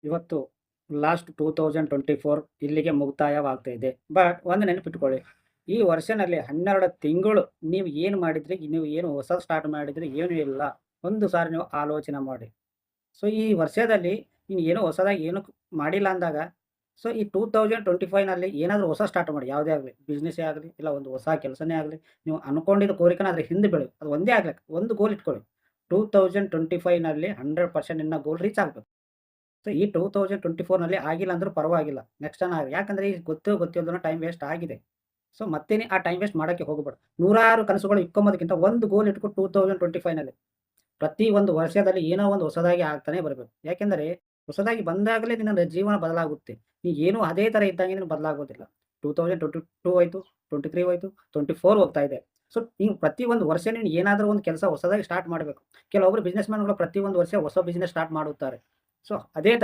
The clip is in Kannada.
ಇವತ್ತು ಲಾಸ್ಟ್ 2024 ಇಲ್ಲಿಗೆ ಮುಕ್ತಾಯವಾಗ್ತಾ ಇದೆ. ಬಟ್ ಒಂದು ನೆನಪಿಟ್ಕೊಳ್ಳಿ, ಈ ವರ್ಷನಲ್ಲಿ 12 ತಿಂಗಳು ನೀವು ಏನು ಮಾಡಿದ್ರಿ, ನೀವು ಏನು ಹೊಸದು ಸ್ಟಾರ್ಟ್ ಮಾಡಿದ್ರಿ, ಏನೂ ಇಲ್ಲ. ಒಂದು ಸಾರಿ ನೀವು ಆಲೋಚನೆ ಮಾಡಿ. ಸೊ ಈ ವರ್ಷದಲ್ಲಿ ನೀನು ಏನೋ ಹೊಸದಾಗಿ ಏನು ಮಾಡಿಲ್ಲ ಅಂದಾಗ, ಸೊ ಈ 2025ನಲ್ಲಿ ಏನಾದರೂ ಹೊಸ ಸ್ಟಾರ್ಟ್ ಮಾಡಿ. ಯಾವುದೇ ಆಗಲಿ, ಬಿಸ್ನೆಸ್ಸೇ ಆಗಲಿ, ಇಲ್ಲ ಒಂದು ಹೊಸ ಕೆಲಸನೇ ಆಗಲಿ, ನೀವು ಅನ್ಕೊಂಡಿದ್ದ ಕೋರಿಕೆನ ಅದ್ರ ಹಿಂದೆ ಬೆಳೆದು, ಅದು ಒಂದೇ ಆಗ್ಲಿಕ್ಕೆ ಒಂದು ಗೋಲ್ ಇಟ್ಕೊಳ್ಳಿ. 2025ನಲ್ಲಿ 100% ನಿನ್ನ ಗೋಲ್ ರೀಚ್ ಆಗಬೇಕು. ಸೊ ಈ 2024ನಲ್ಲಿ ಆಗಿಲ್ಲ ಅಂದ್ರೂ ಪರವಾಗಿಲ್ಲ. ನೆಕ್ಸ್ಟ್ ಟೈಮ್ ಯಾಕಂದ್ರೆ ಈಗ ಗೊತ್ತಿಲ್ಲದನೋ ಟೈಮ್ ವೇಸ್ಟ್ ಆಗಿದೆ. ಸೊ ಮತ್ತೇನೆ ಆ ಟೈಮ್ ವೇಸ್ಟ್ ಮಾಡೋಕ್ಕೆ ಹೋಗಬೇಡ. ನೂರಾರು ಕನಸುಗಳು ಇಟ್ಕೊಂಬೋದಕ್ಕಿಂತ ಒಂದು ಗೋಲ್ ಇಟ್ಕೊ 2025ನಲ್ಲಿ. ಪ್ರತಿ ಒಂದು ವರ್ಷದಲ್ಲಿ ಏನೋ ಒಂದು ಹೊಸದಾಗಿ ಆಗ್ತಾನೆ ಬರಬೇಕು. ಯಾಕೆಂದರೆ ಹೊಸದಾಗಿ ಬಂದಾಗಲೇ ನಿನ್ನ ಜೀವನ ಬದಲಾಗುತ್ತೆ. ನೀ ಏನೂ ಅದೇ ಥರ ಇದ್ದಂಗೆ ನೀನು ಬದಲಾಗೋದಿಲ್ಲ. 2022 ಹೋಯ್ತು, 23 ಹೋಯ್ತು, 24 ಹೋಗ್ತಾ ಇದೆ. ಸೊ ನೀವು ಪ್ರತಿ ಒಂದು ವರ್ಷ ನೀನು ಏನಾದರೂ ಒಂದು ಕೆಲಸ ಹೊಸದಾಗಿ ಸ್ಟಾರ್ಟ್ ಮಾಡಬೇಕು. ಕೆಲವೊಬ್ಬರು ಬಿಸ್ನೆಸ್ ಮ್ಯಾನ್‌ಗಳು ಪ್ರತಿ ಒಂದು ವರ್ಷ ಹೊಸ ಬಿಸ್ನೆಸ್ ಸ್ಟಾರ್ಟ್ ಮಾಡುತ್ತಾರೆ. ಸೊ ಅದೇ